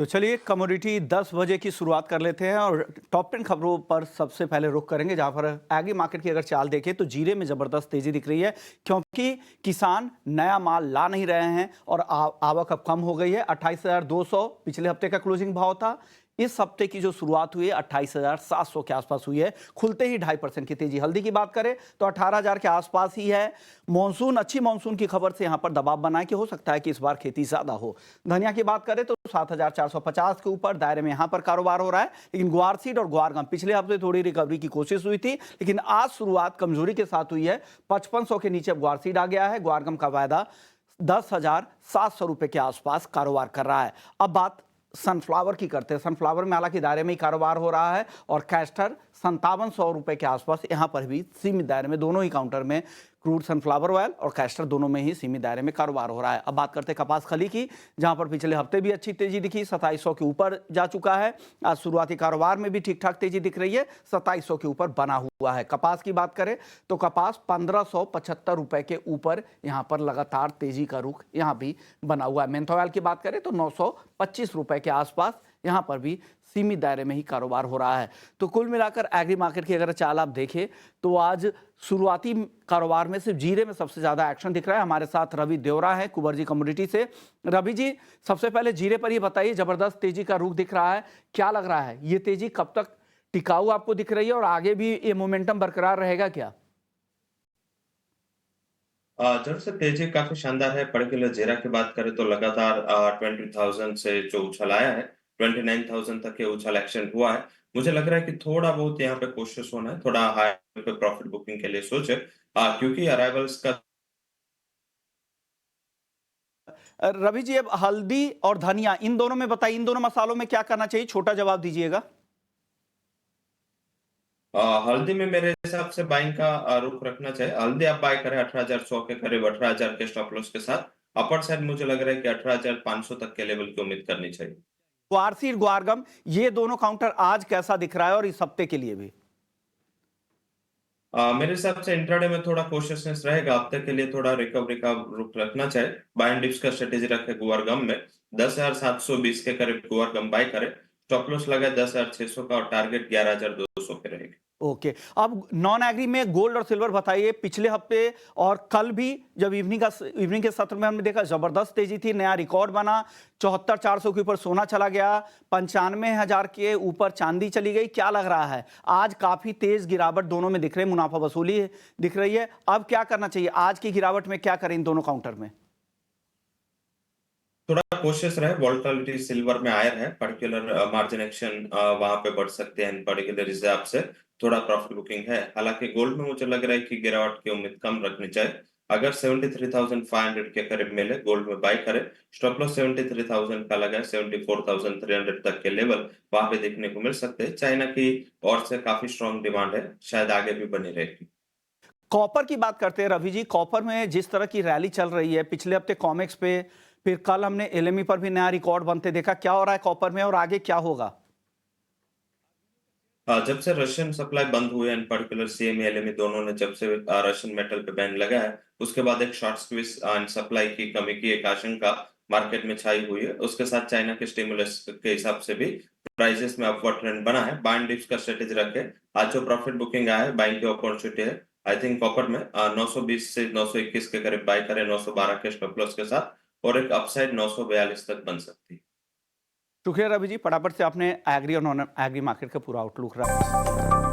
तो चलिए कमोडिटी 10 बजे की शुरुआत कर लेते हैं और टॉप 10 खबरों पर सबसे पहले रुख करेंगे, जहां पर एग्री मार्केट की अगर चाल देखें तो जीरे में जबरदस्त तेजी दिख रही है, क्योंकि किसान नया माल ला नहीं रहे हैं और आवक अब कम हो गई है। 28,200 पिछले हफ्ते का क्लोजिंग भाव था। इस हफ्ते की जो शुरुआत हुई है 28,700 के आसपास हुई है, खुलते ही 2.5% की तेजी। हल्दी की बात करें तो 18,000 के आसपास ही है। मॉनसून, अच्छी मॉनसून की खबर से यहां पर दबाव बना है कि हो सकता है कि इस बार खेती ज्यादा हो। धनिया की बात करें तो 7,450 के ऊपर दायरे में यहां पर कारोबार हो रहा है, लेकिन ग्वार सीड और ग्वार गम पिछले हफ्ते थोड़ी रिकवरी की कोशिश हुई थी, लेकिन आज शुरुआत कमजोरी के साथ हुई है। 5500 के नीचे ग्वार सीड आ गया है। ग्वार गम का वायदा 10,700 रुपए के आसपास कारोबार कर रहा है। अब बात सनफ्लावर की करते हैं। सनफ्लावर में हालांकि दायरे में ही कारोबार हो रहा है और कैस्टर 5700 रुपए के आसपास यहां पर भी सीमित दायरे में, दोनों ही काउंटर में क्रूड सनफ्लावर ऑयल और कैस्टर दोनों में ही सीमित दायरे में कारोबार हो रहा है। अब बात करते हैं कपास खली की, जहां पर पिछले हफ्ते भी अच्छी तेजी दिखी, 2700 के ऊपर जा चुका है। आज शुरुआती कारोबार में भी ठीक ठाक तेजी दिख रही है, 2700 के ऊपर बना हुआ है। कपास की बात करें तो कपास 1575 रुपए के ऊपर यहां पर लगातार तेजी का रुख यहां भी बना हुआ है। मेंथा ऑयल की बात करें तो 925 रुपए के आसपास यहां पर भी सीमित दायरे में ही कारोबार हो रहा है। तो कुल मिलाकर एग्री मार्केट की अगर चाल आप देखें तो आज शुरुआती कारोबार में सिर्फ जीरे में सबसे ज्यादा एक्शन दिख रहा है। हमारे साथ रवि देवरा है कुबरजी कमोडिटी से। रवि जी, सबसे पहले जीरे पर ही बताइए, जबरदस्त तेजी का रुख दिख रहा है, क्या लग रहा है ये तेजी कब तक टिकाऊ आपको दिख रही है और आगे भी ये मोमेंटम बरकरार रहेगा क्या? जब से तेजी काफी शानदार है। पर्टिकुलर जीरा की बात करें तो लगातार 20,000 से जो उछाल आया है, 29,000 तक ये उछाल एक्शन हुआ है। मुझे लग रहा है कि थोड़ा बहुत यहाँ पे कोशिश होना है, थोड़ा हाई पे प्रॉफिट बुकिंग के लिए सोचे, क्योंकि अराइवल्स का रवि जी, अब हल्दी और धनिया इन दोनों में बताइए, इन दोनों मसालों में क्या करना चाहिए, छोटा जवाब दीजिएगा। हल्दी में मेरे हिसाब से बाइंग का रुख रखना चाहिए। हल्दी आप बाय करें 18,100 के करीब, 18,000 के स्टॉप लॉस के साथ। अपर साइड मुझे लग रहा है कि 18,500 तक के लेवल की उम्मीद करनी चाहिए। ग्वारसी ग्वारगम, ये दोनों काउंटर आज कैसा दिख रहा है और इस हफ्ते के लिए भी? मेरे हिसाब से इंट्राडे में थोड़ा कॉशियसनेस रहेगा। हफ्ते के लिए थोड़ा रिकवरी का रुख रखना चाहिए। बाय एंड डिप्स का स्ट्रेटेजी रखे गुआर गम में 10,720 के करीब गुआर गम बाय करे। स्टॉप लॉस लगाए 10,600 का और टारगेट 11,200 पे रहेगी। ओके, अब नॉन एग्री में गोल्ड और सिल्वर बताइए। पिछले हफ्ते और कल भी जब इवनिंग के सत्र में हमने देखा, जबरदस्त तेजी थी, नया रिकॉर्ड बना। 74,400 के ऊपर सोना चला गया, 95,000 के ऊपर चांदी चली गई। क्या लग रहा है आज काफी तेज गिरावट दोनों में दिख रही है, मुनाफा वसूली दिख रही है। अब क्या करना चाहिए, आज की गिरावट में क्या करें इन दोनों काउंटर में? थोड़ा कोशिश रहे। वोलेटिलिटी सिल्वर में हायर है। पर्टिकुलर मार्जिन एक्शन वहां पे बढ़ सकते हैं। पर्टिकुलर हिसाब से थोड़ा प्रॉफिट बुकिंग है। हालांकि गोल्ड में मुझे लग रहा है कि गिरावट की उम्मीद कम रखनी चाहिए। अगर 73,500 के करीब मिले गोल्ड में बाय करे। स्टॉप लॉस 73,000 का लगा है, 74,300 तक के लेवल वहां पे देखने को मिल सकते हैं। चाइना की और से काफी स्ट्रॉन्ग डिमांड है, शायद आगे भी बनी रहेगी। कॉपर की बात करते हैं रवि जी। कॉपर में जिस तरह की रैली चल रही है, पिछले हफ्ते कॉमेक्स पे, फिर कल हमने एलएमई पर भी नया रिकॉर्ड बनते देखा। क्या हो रहा है कॉपर में और आगे क्या होगा? जब से रशियन सप्लाई बंद हुए, इन पर्टिकुलर सीएमई एलएमई दोनों ने जब से रशियन मेटल पे बैन लगा है, उसके बाद एक शॉर्ट स्क्वीज एंड सप्लाई की कमी की एक आशंका मार्केट में छाई हुई है। उसके साथ चाइना के स्टिमुलस के हिसाब से भी प्राइसेस में अपवर्ड ट्रेंड बना है। बाइंग डिप्स का स्ट्रेटेजी रखे। आज जो प्रॉफिट बुकिंग आया है, बाइंग की अपॉर्चुनिटी है। आई थिंक कॉपर में 920 से 921 के करीब बाय करें, 912 के स्टॉप लॉस के साथ, और एक अपसाइड 942 तक बन सकती है। शुक्रिया रवि जी, फटाफट से आपने एग्री और नॉन एग्री मार्केट का पूरा आउटलुक रहा।